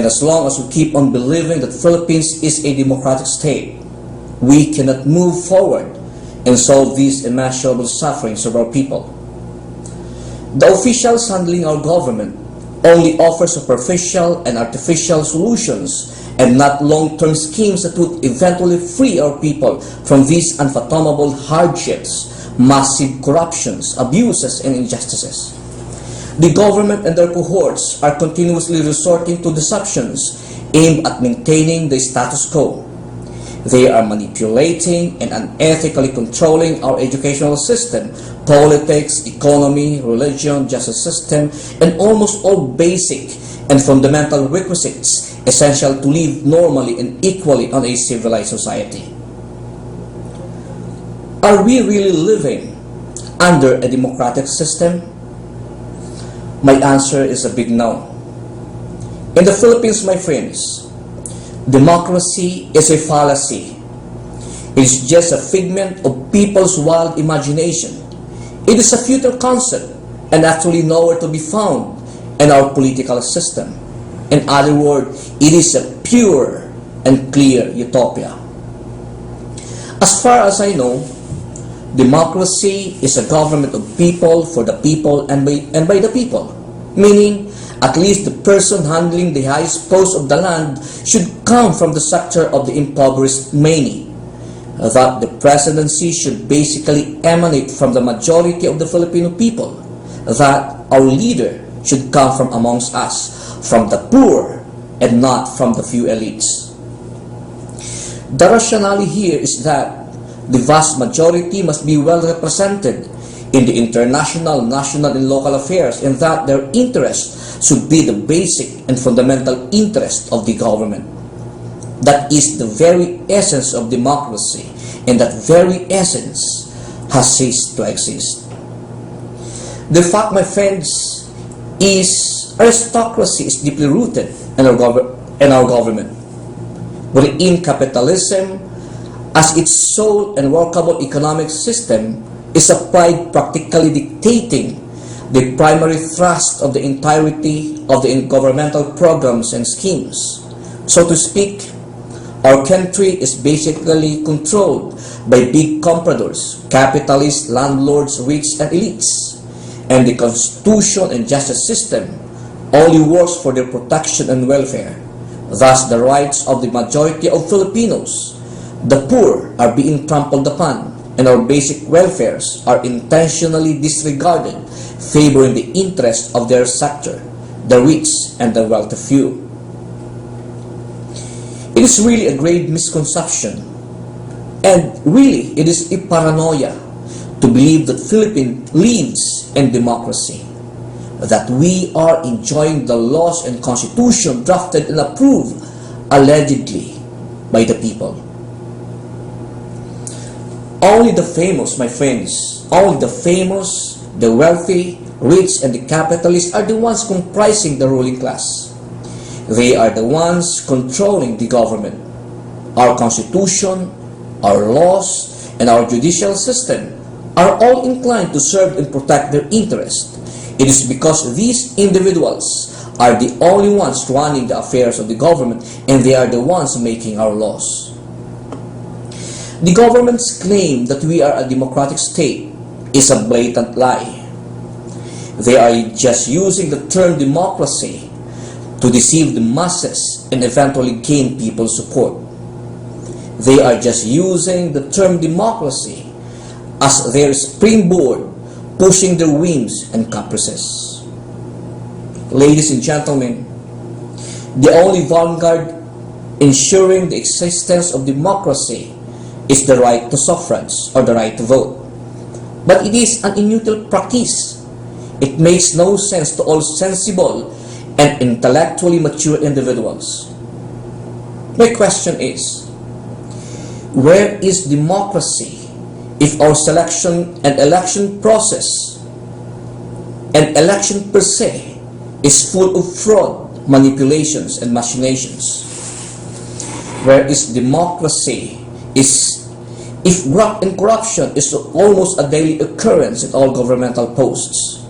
And as long as we keep on believing that Philippines is a democratic state, we cannot move forward and solve these immeasurable sufferings of our people. The officials handling our government only offer superficial and artificial solutions and not long-term schemes that would eventually free our people from these unfathomable hardships, massive corruptions, abuses, and injustices. The government and their cohorts are continuously resorting to deceptions aimed at maintaining the status quo. They are manipulating and unethically controlling our educational system, politics, economy, religion, justice system, and almost all basic and fundamental requisites essential to live normally and equally on a civilized society. Are we really living under a democratic system? My answer is a big no. In the Philippines, my friends, democracy is a fallacy. It is just a figment of people's wild imagination. It is a futile concept and actually nowhere to be found in our political system. In other words, it is a pure and clear utopia. As far as I know, democracy is a government of people, for the people, and by the people. Meaning, at least the person handling the highest post of the land should come from the sector of the impoverished many. That the presidency should basically emanate from the majority of the Filipino people. That our leader should come from amongst us, from the poor, and not from the few elites. The rationale here is that the vast majority must be well represented in the international, national, and local affairs, and that their interest should be the basic and fundamental interest of the government. That is the very essence of democracy, and that very essence has ceased to exist. The fact, my friends, is aristocracy is deeply rooted in our government, wherein capitalism, as its sole and workable economic system, is a pride practically dictating the primary thrust of the entirety of the governmental programs and schemes. So to speak, our country is basically controlled by big compradors, capitalists, landlords, rich, and elites. And the constitution and justice system only works for their protection and welfare. Thus, the rights of the majority of Filipinos, the poor, are being trampled upon, and our basic welfares are intentionally disregarded, favoring the interests of their sector, the rich and the wealthy few. It is really a grave misconception, and really it is a paranoia to believe that Philippines lives in democracy, that we are enjoying the laws and constitution drafted and approved allegedly by the people. Only the famous, my friends, only the famous, the wealthy, rich, and the capitalists are the ones comprising the ruling class. They are the ones controlling the government. Our constitution, our laws, and our judicial system are all inclined to serve and protect their interest. It is because these individuals are the only ones running the affairs of the government, and they are the ones making our laws. The government's claim that we are a democratic state is a blatant lie. They are just using the term democracy to deceive the masses and eventually gain people's support. They are just using the term democracy as their springboard, pushing their whims and caprices. Ladies and gentlemen, the only vanguard ensuring the existence of democracy is the right to suffrage or the right to vote. But it is an inutile practice. It makes no sense to all sensible and intellectually mature individuals. My question is, where is democracy if our selection and election process and election per se is full of fraud, manipulations, and machinations? Where is democracy if graft and corruption is almost a daily occurrence in all governmental posts?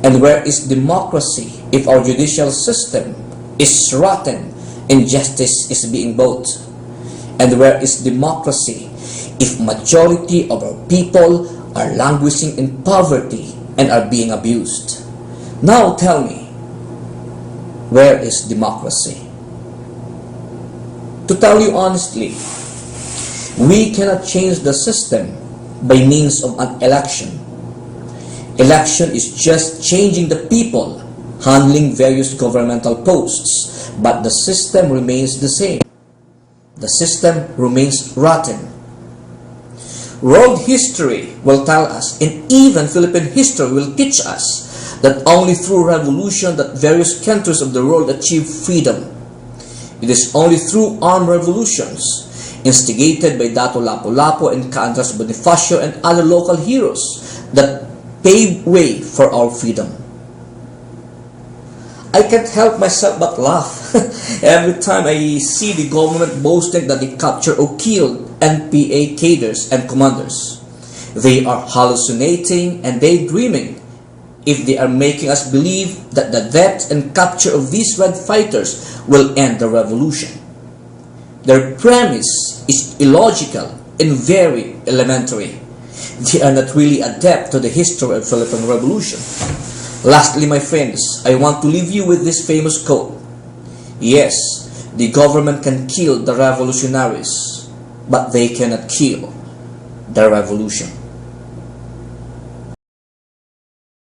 And where is democracy if our judicial system is rotten, injustice is being bought. And where is democracy if majority of our people are languishing in poverty and are being abused? Now tell me, where is democracy? To tell you honestly, we cannot change the system by means of an election. Election is just changing the people handling various governmental posts, but the system remains the same. The system remains rotten. World history will tell us, and even Philippine history will teach us, that only through revolution that various countries of the world achieve freedom. It is only through armed revolutions, instigated by Dato Lapu-Lapu and Andres Bonifacio and other local heroes, that paved way for our freedom. I can't help myself but laugh every time I see the government boasting that they captured or killed NPA cadres and commanders. They are hallucinating and daydreaming if they are making us believe that the death and capture of these red fighters will end the revolution. Their premise is illogical and very elementary. They are not really adept to the history of Philippine Revolution. Lastly, my friends, I want to leave you with this famous quote. Yes, the government can kill the revolutionaries, but they cannot kill the revolution.